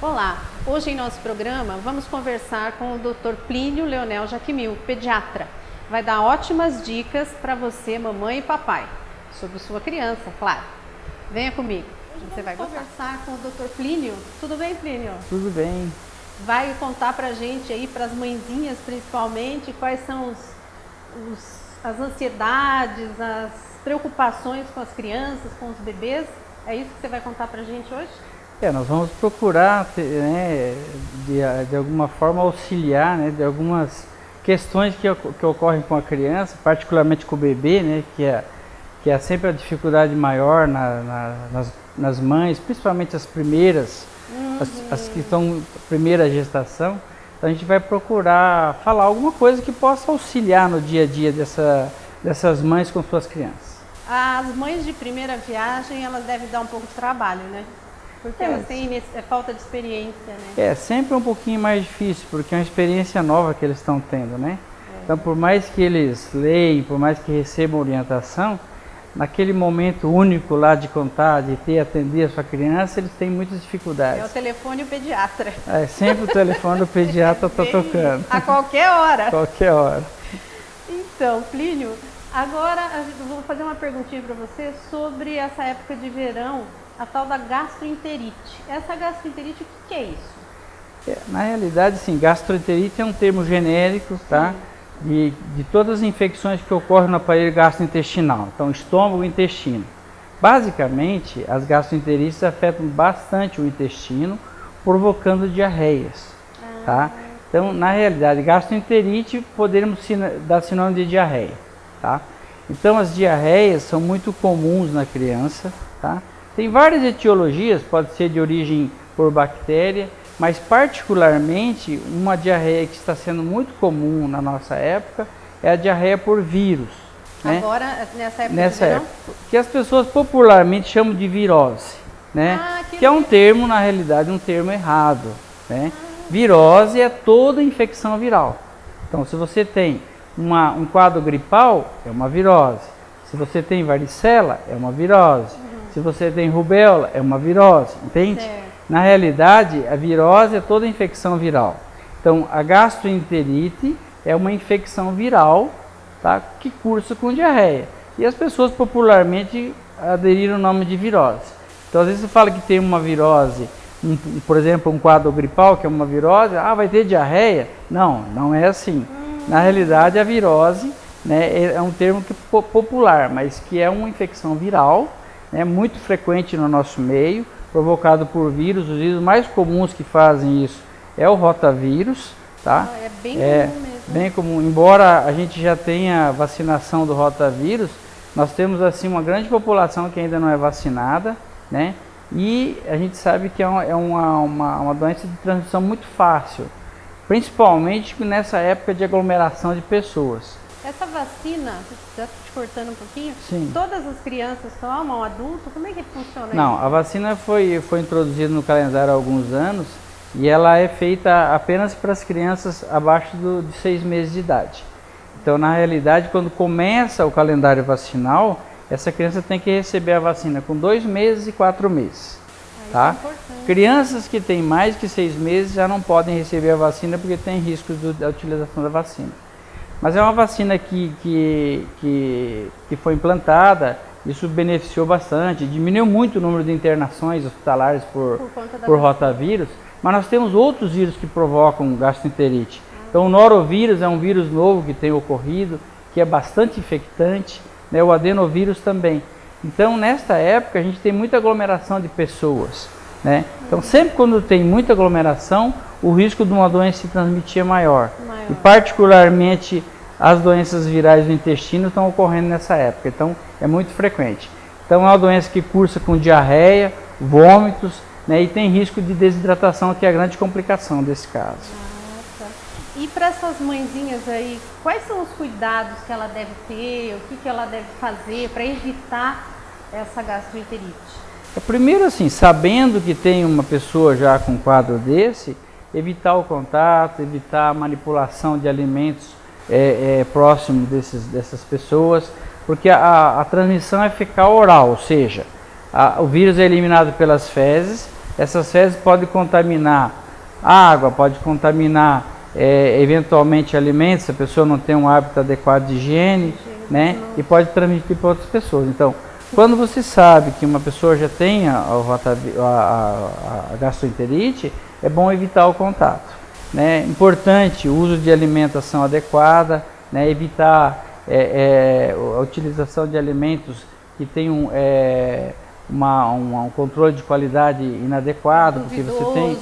Olá, hoje em nosso programa vamos conversar com o Dr. Plínio Leonel Jaquimil, pediatra. Vai dar ótimas dicas para você, mamãe e papai, sobre sua criança, claro. Venha comigo, você vai conversar com o Dr. Plínio. Tudo bem, Plínio? Tudo bem. Vai contar pra gente aí, para as mãezinhas principalmente, quais são as ansiedades, as preocupações com as crianças, com os bebês. É isso que você vai contar pra gente hoje? Nós vamos procurar, de alguma forma auxiliar, de algumas questões que ocorrem com a criança, particularmente com o bebê, que é sempre a dificuldade maior nas mães, principalmente as primeiras, as que estão em primeira gestação. Então a gente vai procurar falar alguma coisa que possa auxiliar no dia a dia dessas mães com suas crianças. As mães de primeira viagem, elas devem dar um pouco de trabalho, né? Porque elas têm falta de experiência, né? É sempre um pouquinho mais difícil, porque é uma experiência nova que eles estão tendo, né? Então, por mais que eles leiam, por mais que recebam orientação, naquele momento único lá de contar, de atender a sua criança, eles têm muitas dificuldades. É o telefone e o pediatra. Sempre o telefone do pediatra está tocando. A qualquer hora. Qualquer hora. Então, Plínio, agora eu vou fazer uma perguntinha para você sobre essa época de verão, a tal da gastroenterite. Essa gastroenterite, o que é isso? Na realidade, sim, gastroenterite é um termo genérico, tá? De todas as infecções que ocorrem no aparelho gastrointestinal, então estômago e intestino. Basicamente, as gastroenterites afetam bastante o intestino, provocando diarreias, tá? Então, na realidade, gastroenterite poderíamos dar sinônimo de diarreia, tá? Então, as diarreias são muito comuns na criança, tá? Tem várias etiologias, pode ser de origem por bactéria, mas particularmente uma diarreia que está sendo muito comum na nossa época é a diarreia por vírus. Agora, nessa época? Que as pessoas popularmente chamam de virose, que é um termo, na realidade, um termo errado. Virose é toda infecção viral. Então, se você tem um quadro gripal, é uma virose. Se você tem varicela, é uma virose. Se você tem rubéola, é uma virose, entende? Certo. Na realidade, a virose é toda infecção viral. Então, a gastroenterite é uma infecção viral, tá, que cursa com diarreia. E as pessoas popularmente aderiram ao nome de virose. Então, às vezes você fala que tem uma virose, por exemplo, um quadro gripal, que é uma virose, vai ter diarreia? Não, não é assim. Na realidade, a virose, é um termo popular, mas que é uma infecção viral, muito frequente no nosso meio, provocado por vírus. Os vírus mais comuns que fazem isso é o rotavírus, tá? É bem comum mesmo. Bem comum. Embora a gente já tenha vacinação do rotavírus, nós temos assim uma grande população que ainda não é vacinada, E a gente sabe que é uma doença de transmissão muito fácil, principalmente nessa época de aglomeração de pessoas. Essa vacina, já te cortando um pouquinho, Sim. Todas as crianças tomam, adulto? Como é que funciona isso? Não, a vacina foi introduzida no calendário há alguns anos e ela é feita apenas para as crianças abaixo de 6 meses de idade. Então, na realidade, quando começa o calendário vacinal, essa criança tem que receber a vacina com 2 meses e 4 meses. Tá? É importante. Crianças que têm mais que 6 meses já não podem receber a vacina porque tem risco da utilização da vacina. Mas é uma vacina que foi implantada, isso beneficiou bastante, diminuiu muito o número de internações hospitalares por rotavírus, mas nós temos outros vírus que provocam gastroenterite. Então o norovírus é um vírus novo que tem ocorrido, que é bastante infectante, o adenovírus também. Então nesta época a gente tem muita aglomeração de pessoas, Então sempre quando tem muita aglomeração, o risco de uma doença se transmitir é maior. E particularmente as doenças virais do intestino estão ocorrendo nessa época, então é muito frequente. Então é uma doença que cursa com diarreia, vômitos, e tem risco de desidratação, que é a grande complicação desse caso. E para essas mãezinhas aí, quais são os cuidados que ela deve ter, o que ela deve fazer para evitar essa gastroenterite? Primeiro, assim, sabendo que tem uma pessoa já com um quadro desse, evitar o contato, evitar a manipulação de alimentos próximo dessas pessoas, porque a transmissão é fecal oral, ou seja, o vírus é eliminado pelas fezes, Essas fezes podem contaminar água, pode contaminar eventualmente alimentos, se a pessoa não tem um hábito adequado de higiene, né? E pode transmitir para outras pessoas. Então, quando você sabe que uma pessoa já tem a gastroenterite, é bom evitar o contato, né? Importante o uso de alimentação adequada, né? Evitar a utilização de alimentos que tenham um controle de qualidade inadequado, Duvidoso. porque você tem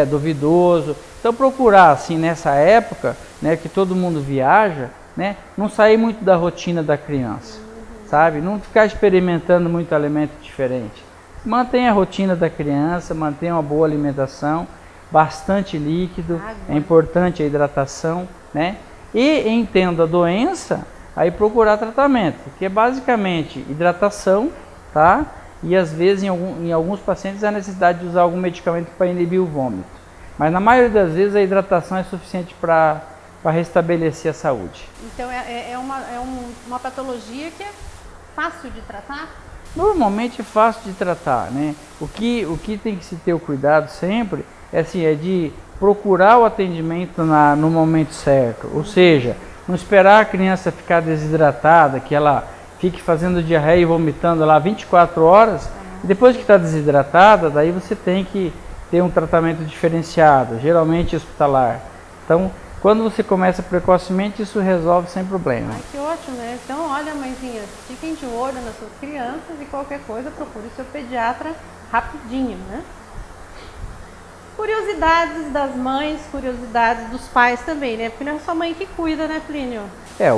duvidoso. Então procurar assim nessa época, né, que todo mundo viaja, né, não sair muito da rotina da criança, sabe? Não ficar experimentando muito alimento diferente. Mantenha a rotina da criança, mantenha uma boa alimentação, bastante líquido, é importante a hidratação, né? E entenda a doença, aí procurar tratamento, que é basicamente hidratação, tá? E às vezes em alguns pacientes há necessidade de usar algum medicamento para inibir o vômito. Mas na maioria das vezes a hidratação é suficiente para restabelecer a saúde. Então é uma patologia que é fácil de tratar? Normalmente é fácil de tratar, né? O que tem que se ter o cuidado sempre é de procurar o atendimento no momento certo. Ou seja, não esperar a criança ficar desidratada, que ela fique fazendo diarreia e vomitando lá 24 horas, e depois que está desidratada, daí você tem que ter um tratamento diferenciado, geralmente hospitalar. Então, quando você começa precocemente, isso resolve sem problema. Ai, que ótimo, né? Então, olha, mãezinhas, fiquem de olho nas suas crianças e qualquer coisa, procure o seu pediatra rapidinho, né? Curiosidades das mães, curiosidades dos pais também, né? Porque não é só a mãe que cuida, né, Plínio?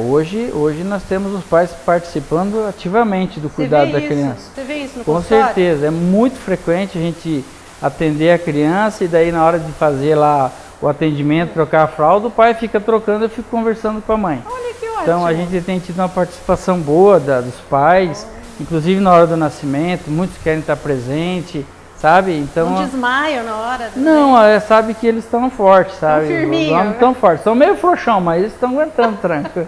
Hoje nós temos os pais participando ativamente do cuidado da criança. Você vê isso no consultório? Com certeza, é muito frequente a gente atender a criança e daí na hora de fazer lá o atendimento, trocar a fralda, o pai fica trocando, eu fico conversando com a mãe. Olha que ótimo. Então a gente tem tido uma participação boa dos pais, inclusive na hora do nascimento, muitos querem estar presente, sabe? Então, não desmaiam na hora? Não, sabe que eles estão fortes, sabe? Firminho, os homens estão fortes, são meio frouxão, mas eles estão aguentando tranco.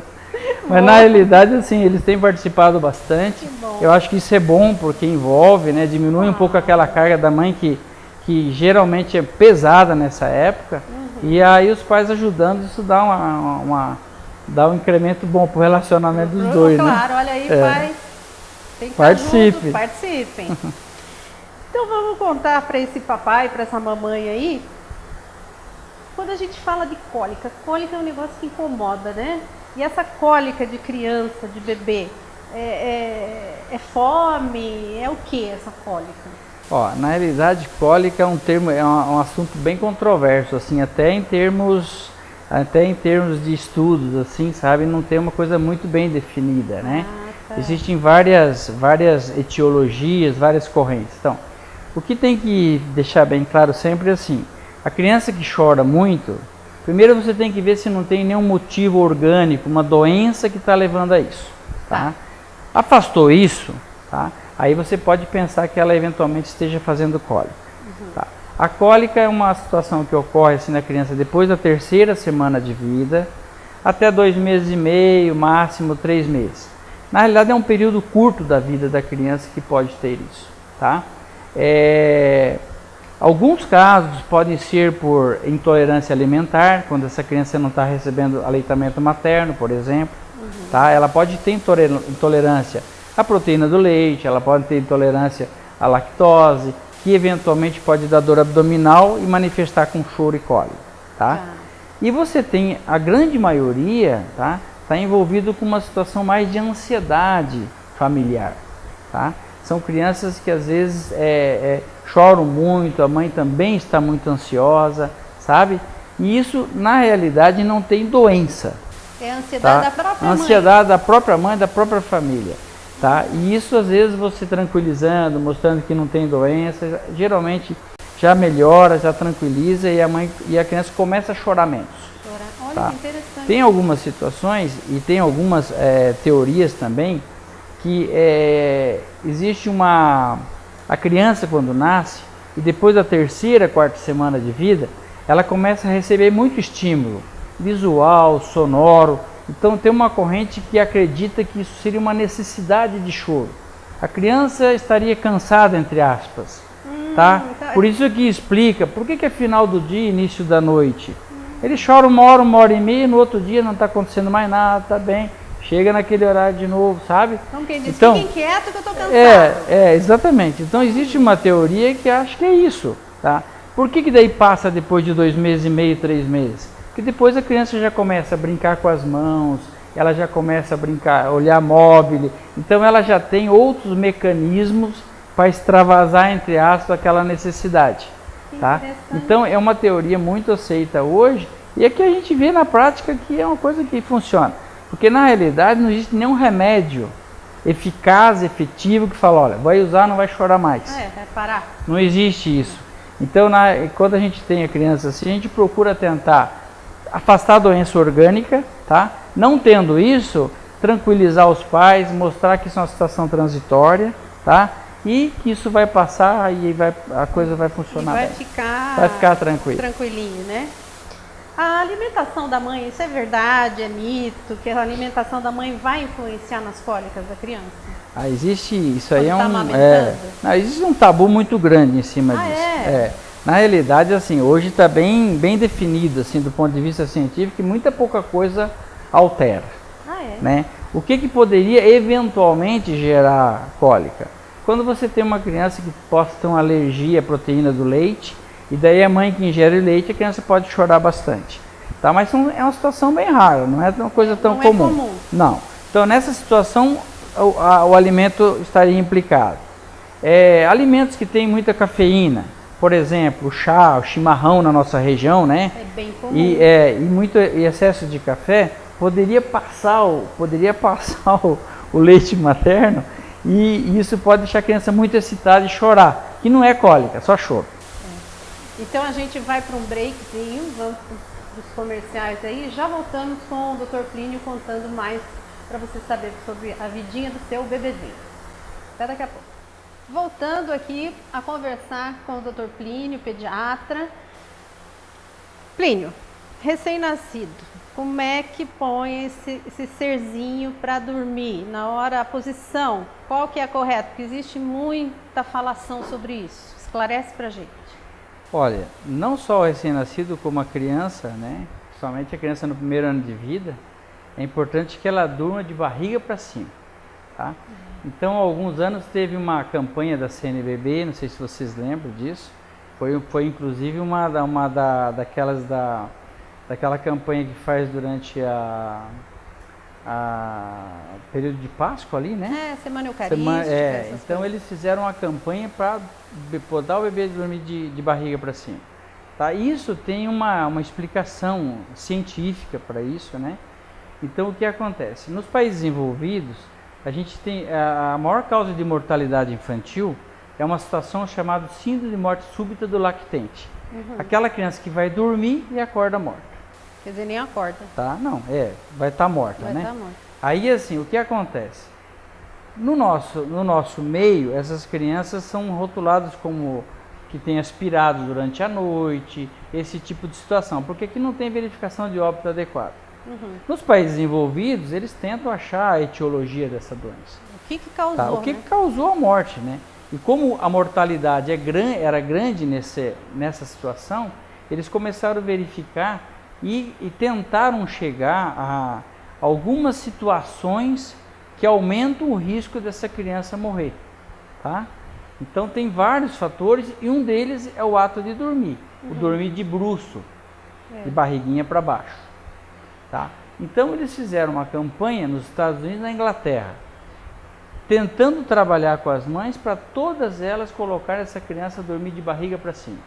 Mas na realidade, assim, eles têm participado bastante. Que bom. Eu acho que isso é bom porque envolve, né? Diminui um pouco aquela carga da mãe que geralmente é pesada nessa época. E aí os pais ajudando, isso dá dá um incremento bom para o relacionamento dos dois, claro, né? Claro, olha aí, pai. Tem que Participe. Participem. Então vamos contar para esse papai, para essa mamãe aí, quando a gente fala de cólica é um negócio que incomoda, né? E essa cólica de criança, de bebê, é fome? É o que essa cólica? Na realidade, cólica é um assunto bem controverso, assim, até em termos de estudos, assim, sabe, não tem uma coisa muito bem definida, né? Tá. Existem várias etiologias, várias correntes. Então, o que tem que deixar bem claro sempre é assim, a criança que chora muito, primeiro você tem que ver se não tem nenhum motivo orgânico, uma doença que está levando a isso, tá? Afastou isso, tá? Aí você pode pensar que ela eventualmente esteja fazendo cólica. Tá? A cólica é uma situação que ocorre assim, na criança depois da 3ª semana de vida, até 2 meses e meio, máximo 3 meses. Na realidade é um período curto da vida da criança que pode ter isso. Tá? Alguns casos podem ser por intolerância alimentar, quando essa criança não está recebendo aleitamento materno, por exemplo. Tá? Ela pode ter intolerância à proteína do leite, ela pode ter intolerância à lactose, que eventualmente pode dar dor abdominal e manifestar com choro e cólica, tá? E você tem, a grande maioria, tá? Está envolvido com uma situação mais de ansiedade familiar, tá? São crianças que às vezes choram muito, a mãe também está muito ansiosa, sabe? E isso, na realidade, não tem doença. É a ansiedade da própria mãe. Ansiedade da própria mãe, da própria família. Tá? E isso às vezes você tranquilizando, mostrando que não tem doença, geralmente já melhora, já tranquiliza e a criança começa a chorar menos. Olha, tá? interessante. Tem algumas situações e tem algumas teorias também que existe a criança quando nasce e depois da 3ª, 4ª semana de vida, ela começa a receber muito estímulo visual, sonoro. Então tem uma corrente que acredita que isso seria uma necessidade de choro. A criança estaria cansada, entre aspas. tá? Então... Por isso que explica, por que é final do dia, início da noite? Ele chora uma hora e meia, no outro dia não está acontecendo mais nada, tá bem. Chega naquele horário de novo, sabe? Então quem diz, então, fiquem quieto que eu estou cansado. Exatamente. Então existe uma teoria que acha que é isso, tá? Por que daí passa depois de 2 meses e meio, 3 meses? Porque depois a criança já começa a brincar com as mãos, ela já começa a brincar, olhar móvel, então ela já tem outros mecanismos para extravasar, entre aspas, aquela necessidade, tá? Então é uma teoria muito aceita hoje e é que a gente vê na prática que é uma coisa que funciona, porque na realidade não existe nenhum remédio eficaz, efetivo, que fala, olha, vai usar, não vai chorar mais. Vai parar. Não existe isso. Então, quando a gente tem a criança assim, a gente procura tentar afastar a doença orgânica, tá? Não tendo isso, tranquilizar os pais, mostrar que isso é uma situação transitória, tá? E que isso vai passar e a coisa vai funcionar vai bem. Ficar vai ficar tranquilo. Tranquilinho, né? A alimentação da mãe, isso é verdade, é mito, que a alimentação da mãe vai influenciar nas cólicas da criança? Existe, isso aí não, existe um tabu muito grande em cima disso. Na realidade, assim, hoje está bem definido, assim, do ponto de vista científico, que muita pouca coisa altera. Né? O que poderia eventualmente gerar cólica? Quando você tem uma criança que possa ter uma alergia à proteína do leite, e daí a mãe que ingere leite, a criança pode chorar bastante. Tá? Mas é uma situação bem rara, não é uma coisa tão comum. Não. Então, nessa situação, o alimento estaria implicado. Alimentos que têm muita cafeína, por exemplo, o chá, o chimarrão na nossa região, né? É bem comum. E muito excesso de café poderia passar o leite materno e isso pode deixar a criança muito excitada e chorar, que não é cólica, só choro. Então a gente vai para um breakzinho, vamos para os comerciais aí, já voltamos com o Dr. Plínio contando mais para você saber sobre a vidinha do seu bebezinho. Até daqui a pouco. Voltando aqui a conversar com o Dr. Plínio, pediatra. Plínio, recém-nascido, como é que põe esse serzinho para dormir? Na hora, a posição, qual que é a correta? Porque existe muita falação sobre isso. Esclarece para a gente. Olha, não só o recém-nascido como a criança, né? Principalmente a criança no primeiro ano de vida, é importante que ela durma de barriga para cima, tá? Então, há alguns anos teve uma campanha da CNBB, não sei se vocês lembram disso, foi inclusive daquela campanha que faz durante a período de Páscoa ali, né? Semana Eucarística. Então eles fizeram uma campanha para botar o bebê dormir de barriga para cima. Tá? Isso tem uma explicação científica para isso, né? Então o que acontece? Nos países desenvolvidos, a gente tem a maior causa de mortalidade infantil é uma situação chamada síndrome de morte súbita do lactente. Aquela criança que vai dormir e acorda morta. Quer dizer, nem acorda. Tá? Não, vai estar morta, né? Tá morta. Aí assim, o que acontece? No nosso meio, essas crianças são rotuladas como que tem aspirado durante a noite, esse tipo de situação, porque aqui não tem verificação de óbito adequada. Nos países desenvolvidos, eles tentam achar a etiologia dessa doença. O que causou, tá? O que causou a morte, né? E como a mortalidade era grande nessa situação, eles começaram a verificar e tentaram chegar a algumas situações que aumentam o risco dessa criança morrer, tá? Então tem vários fatores e um deles é o ato de dormir, o dormir de bruço, de barriguinha para baixo, tá? Então eles fizeram uma campanha nos Estados Unidos e na Inglaterra, tentando trabalhar com as mães para todas elas colocar essa criança a dormir de barriga para cima,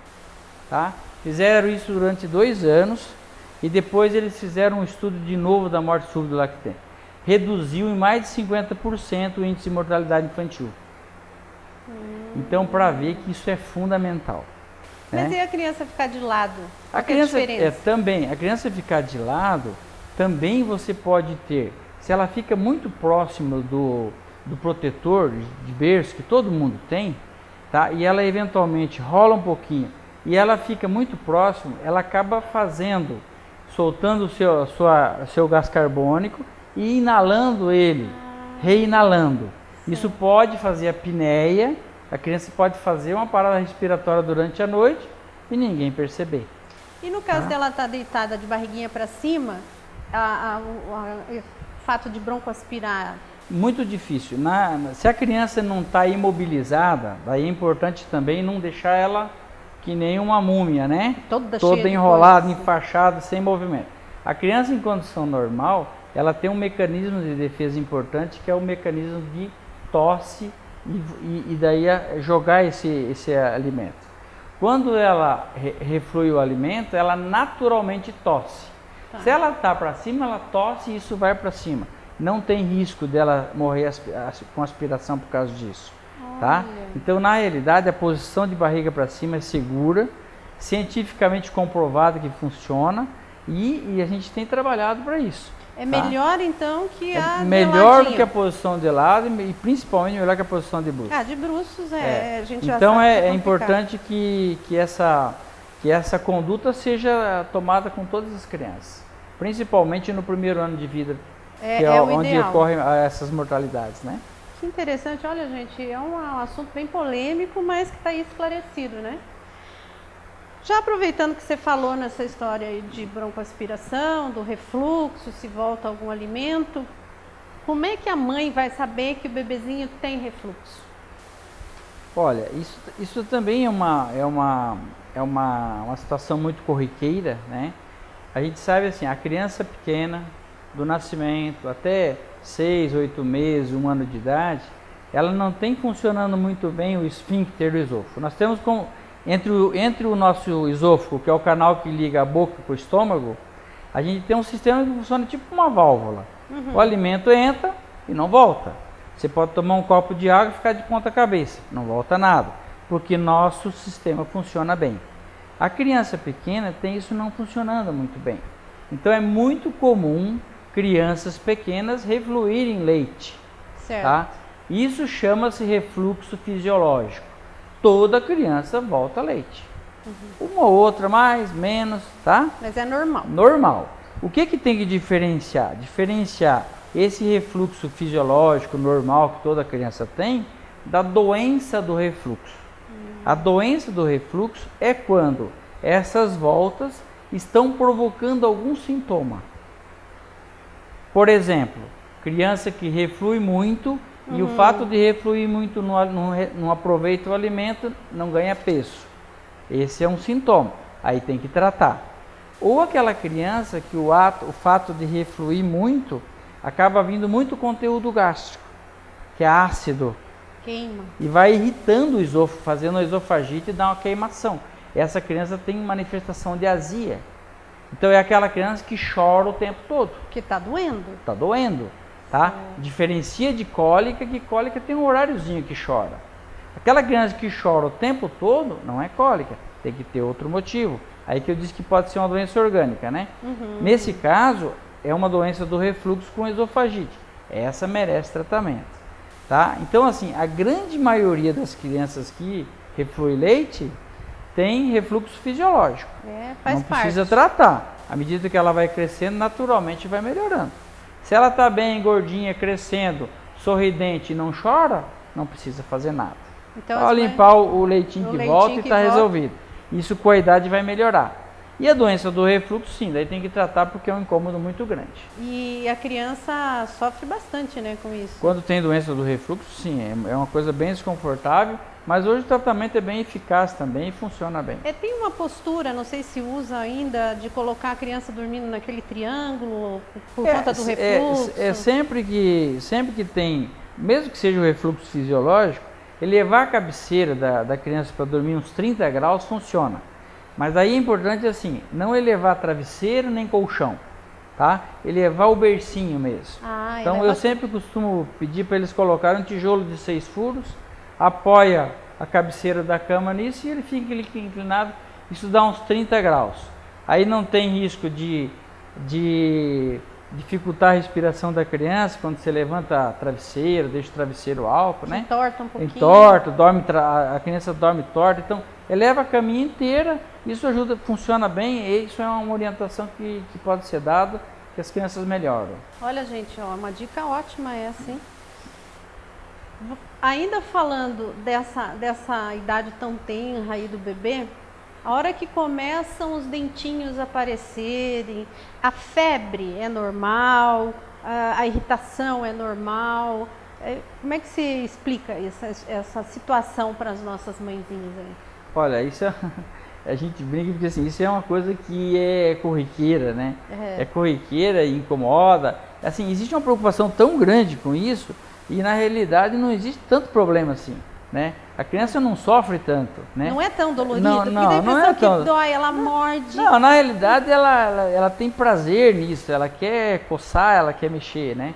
tá? Fizeram isso durante 2 anos e depois eles fizeram um estudo de novo da morte súbita do lactente. Reduziu em mais de 50% o índice de mortalidade infantil. Então, para ver que isso é fundamental. Mas né? e a criança ficar de lado? A criança também, a criança ficar de lado, também você pode ter, se ela fica muito próxima do protetor de berço, que todo mundo tem, tá? E ela eventualmente rola um pouquinho, e ela fica muito próximo, ela acaba soltando o seu gás carbônico e inalando ele, reinalando. Isso pode fazer apneia A criança pode fazer uma parada respiratória durante a noite e ninguém perceber. E no caso dela estar deitada de barriguinha para cima, o fato de broncoaspirar? Muito difícil. Se a criança não está imobilizada, daí é importante também não deixar ela que nem uma múmia, né? Toda enrolada, enfaixada, sem movimento. A criança em condição normal, ela tem um mecanismo de defesa importante, que é o mecanismo de tosse e daí jogar esse alimento. Quando ela reflui o alimento, ela naturalmente tosse. Tá. Se ela está para cima, ela tosse e isso vai para cima. Não tem risco dela morrer com aspiração por causa disso. Tá? Então, na realidade, a posição de barriga para cima é segura, cientificamente comprovada que funciona e a gente tem trabalhado para isso. É melhor então que a melhor do que a posição de lado e principalmente melhor que a posição de bruços. De bruços a gente já então sabe é importante que essa conduta seja tomada com todas as crianças, principalmente no primeiro ano de vida, que é onde ocorrem essas mortalidades, né? Que interessante, olha gente, é um assunto bem polêmico, mas que está aí esclarecido, né? Já aproveitando que você falou nessa história aí de broncoaspiração, do refluxo, se volta algum alimento, como é que a mãe vai saber que o bebezinho tem refluxo? Olha, isso também é uma situação muito corriqueira, né? A gente sabe assim, a criança pequena, do nascimento até 6, 8 meses, 1 ano de idade, ela não tem funcionando muito bem o esfíncter do esôfago. Nós temos entre o nosso esôfago, que é o canal que liga a boca com o estômago, a gente tem um sistema que funciona tipo uma válvula. O alimento entra e não volta. Você pode tomar um copo de água e ficar de ponta cabeça, não volta nada, porque nosso sistema funciona bem. A criança pequena tem isso não funcionando muito bem. Então é muito comum crianças pequenas refluírem leite. Certo. Tá? Isso chama-se refluxo fisiológico. Toda criança volta leite. Uma ou outra mais, menos, tá? Mas é normal. Normal. O que tem que diferenciar? Diferenciar esse refluxo fisiológico normal que toda criança tem da doença do refluxo. A doença do refluxo é quando essas voltas estão provocando algum sintoma. Por exemplo, criança que reflui muito e o fato de refluir muito não aproveita o alimento, não ganha peso. Esse é um sintoma, aí tem que tratar. Ou aquela criança que o fato de refluir muito, acaba vindo muito conteúdo gástrico, que é ácido. Queima. E vai irritando o esôfago, fazendo a esofagite e dá uma queimação. Essa criança tem manifestação de azia. Então é aquela criança que chora o tempo todo. Que está doendo. Está doendo, tá? Diferencia de cólica, que cólica tem um horáriozinho que chora. Aquela criança que chora o tempo todo não é cólica, tem que ter outro motivo. Aí que eu disse que pode ser uma doença orgânica, né? Nesse caso, é uma doença do refluxo com esofagite. Essa merece tratamento, tá? Então assim, a grande maioria das crianças que reflui leite tem refluxo fisiológico. Faz não precisa tratar. À medida que ela vai crescendo, naturalmente vai melhorando. Se ela está bem, gordinha, crescendo, sorridente e não chora, não precisa fazer nada. Então, só limpar o leitinho que volta e está resolvido. Isso com a idade vai melhorar. E a doença do refluxo, sim, daí tem que tratar porque é um incômodo muito grande. E a criança sofre bastante, né, com isso? Quando tem doença do refluxo, sim, é uma coisa bem desconfortável. Mas hoje o tratamento é bem eficaz também e funciona bem. Tem uma postura, não sei se usa ainda, de colocar a criança dormindo naquele triângulo por conta do refluxo? Sempre que tem, mesmo que seja o refluxo fisiológico, elevar a cabeceira da criança para dormir uns 30 graus funciona. Mas aí é importante assim, não elevar travesseiro nem colchão, tá? Elevar o bercinho mesmo. Então eu sempre costumo pedir para eles colocarem um tijolo de 6 furos, apoia a cabeceira da cama nisso e ele fica inclinado, isso dá uns 30 graus. Aí não tem risco de dificultar a respiração da criança quando você levanta travesseiro, deixa o travesseiro alto, né? Entorta um pouquinho. Entorta, a criança dorme torta, então eleva a caminha inteira, isso ajuda, funciona bem, e isso é uma orientação que pode ser dada, que as crianças melhoram. Olha gente, uma dica ótima essa, hein? Ainda falando dessa idade tão tenra aí do bebê, a hora que começam os dentinhos a aparecerem, a febre é normal, a irritação é normal. Como é que se explica essa situação para as nossas mãezinhas aí? Olha, isso a gente brinca porque assim, isso é uma coisa que é corriqueira, né? É corriqueira e incomoda. Assim, existe uma preocupação tão grande com isso e na realidade não existe tanto problema assim, né? A criança não sofre tanto, né? Não é tão dolorido? Não, porque dá a impressão é tão... que dói, ela morde. Não, na realidade ela tem prazer nisso, ela quer coçar, ela quer mexer, né?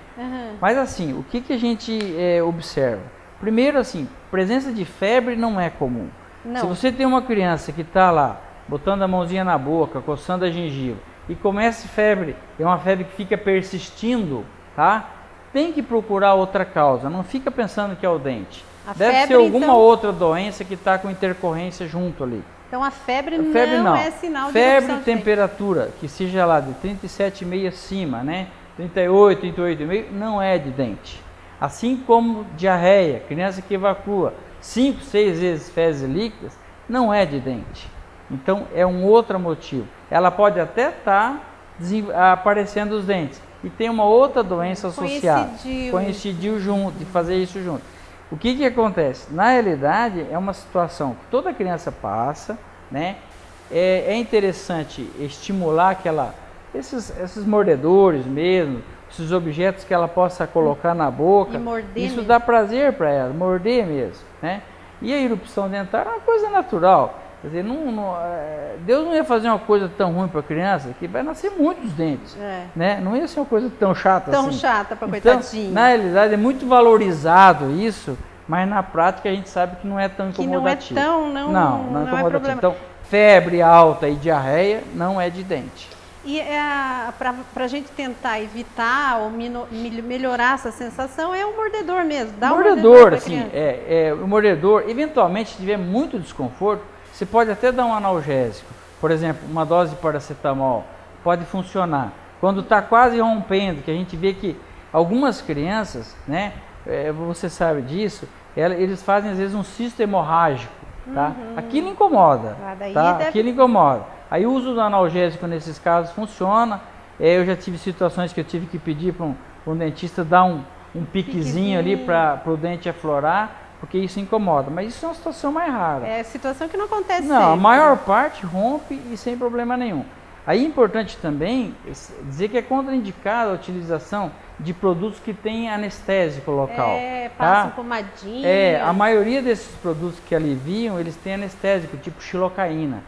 Mas assim, o que a gente observa? Primeiro assim, presença de febre não é comum. Não. Se você tem uma criança que está lá, botando a mãozinha na boca, coçando a gengiva, e começa febre, é uma febre que fica persistindo, tá? Tem que procurar outra causa, não fica pensando que é o dente. Deve ser alguma outra doença que está com intercorrência junto ali. Então a febre não é sinal de febre, temperatura, que seja lá de 37,5 acima, né? 38, 38,5, não é de dente. Assim como diarreia, criança que evacua 5, 6 vezes fezes líquidas, não é de dente. Então é um outro motivo. Ela pode até estar aparecendo os dentes e tem uma outra doença associada. Coincidiu junto, de fazer isso junto. O que acontece? Na realidade é uma situação que toda criança passa, né? É interessante estimular esses mordedores mesmo, esses objetos que ela possa colocar na boca. Isso dá prazer para ela, morder mesmo, né? E a erupção dentária é uma coisa natural. Quer dizer, Deus não ia fazer uma coisa tão ruim para a criança que vai nascer muitos dentes, né? Não ia ser uma coisa tão chata assim. Tão chata para coitadinha. Na realidade é muito valorizado isso, mas na prática a gente sabe que não é tão incomodativo. Que não é problema. Então, febre alta e diarreia não é de dente. E para a gente tentar evitar ou melhorar essa sensação é o mordedor mesmo. Dá mordedor, assim, o mordedor, eventualmente se tiver muito desconforto, você pode até dar um analgésico. Por exemplo, uma dose de paracetamol pode funcionar. Quando está quase rompendo, que a gente vê que algumas crianças, né, você sabe disso, eles fazem às vezes um cisto hemorrágico, tá? Aquilo incomoda, Aquilo incomoda. Aí o uso do analgésico nesses casos funciona. Eu já tive situações que eu tive que pedir para um dentista dar um piquezinho ali para o dente aflorar, porque isso incomoda. Mas isso é uma situação mais rara. É situação que não acontece Não, sempre. A maior parte rompe e sem problema nenhum. Aí é importante também dizer que é contraindicada a utilização de produtos que têm anestésico local. Passam pomadinha. A maioria desses produtos que aliviam, eles têm anestésico, tipo xilocaína,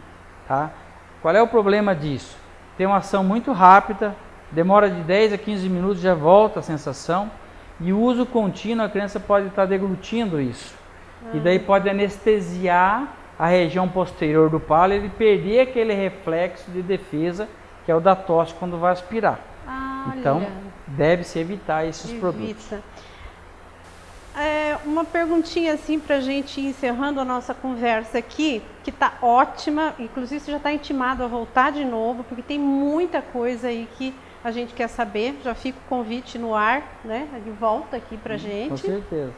tá? Qual é o problema disso? Tem uma ação muito rápida, demora de 10 a 15 minutos, já volta a sensação, e o uso contínuo, a criança pode estar deglutindo isso. E daí pode anestesiar a região posterior do palato e perder aquele reflexo de defesa, que é o da tosse quando vai aspirar. Então, deve-se evitar esses produtos. Uma perguntinha assim para a gente ir encerrando a nossa conversa aqui, que está ótima, inclusive você já está intimado a voltar de novo, porque tem muita coisa aí que a gente quer saber. Já fica o convite no ar, né, de volta aqui para a gente. Com certeza.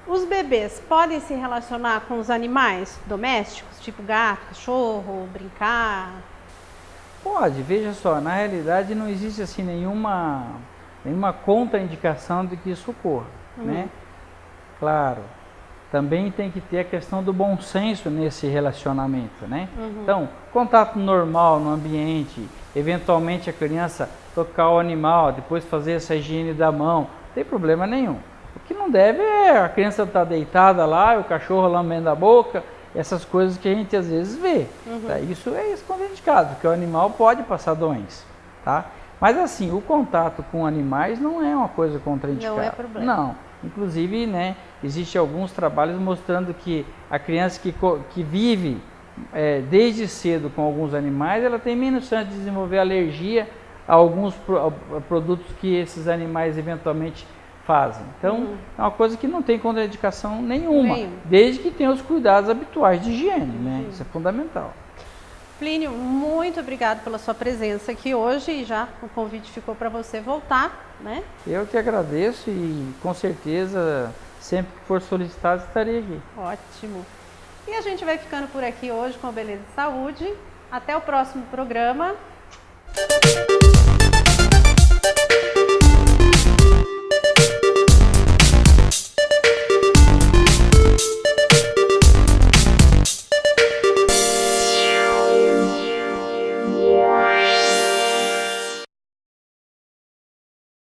Os bebês podem se relacionar com os animais domésticos, tipo gato, cachorro, brincar? Pode, veja só, na realidade não existe assim nenhuma contraindicação de que isso ocorra, né? Claro, também tem que ter a questão do bom senso nesse relacionamento, né? Então, contato normal no ambiente, eventualmente a criança tocar o animal, depois fazer essa higiene da mão, não tem problema nenhum. O que não deve é a criança estar deitada lá, o cachorro lambendo a boca, essas coisas que a gente às vezes vê. Tá? Isso é contraindicado, porque o animal pode passar doença, tá? Mas assim, o contato com animais não é uma coisa contraindicada. Não é problema. Não. Inclusive, né, existem alguns trabalhos mostrando que a criança que vive desde cedo com alguns animais, ela tem menos chance de desenvolver alergia a alguns produtos que esses animais eventualmente fazem. Então, é uma coisa que não tem contraindicação nenhuma, desde que tenha os cuidados habituais de higiene, né? Isso é fundamental. Plínio, muito obrigado pela sua presença aqui hoje e já o convite ficou para você voltar, né? Eu que agradeço e com certeza Sempre que for solicitado, estarei aqui. Ótimo. E a gente vai ficando por aqui hoje com o Beleza e Saúde. Até o próximo programa.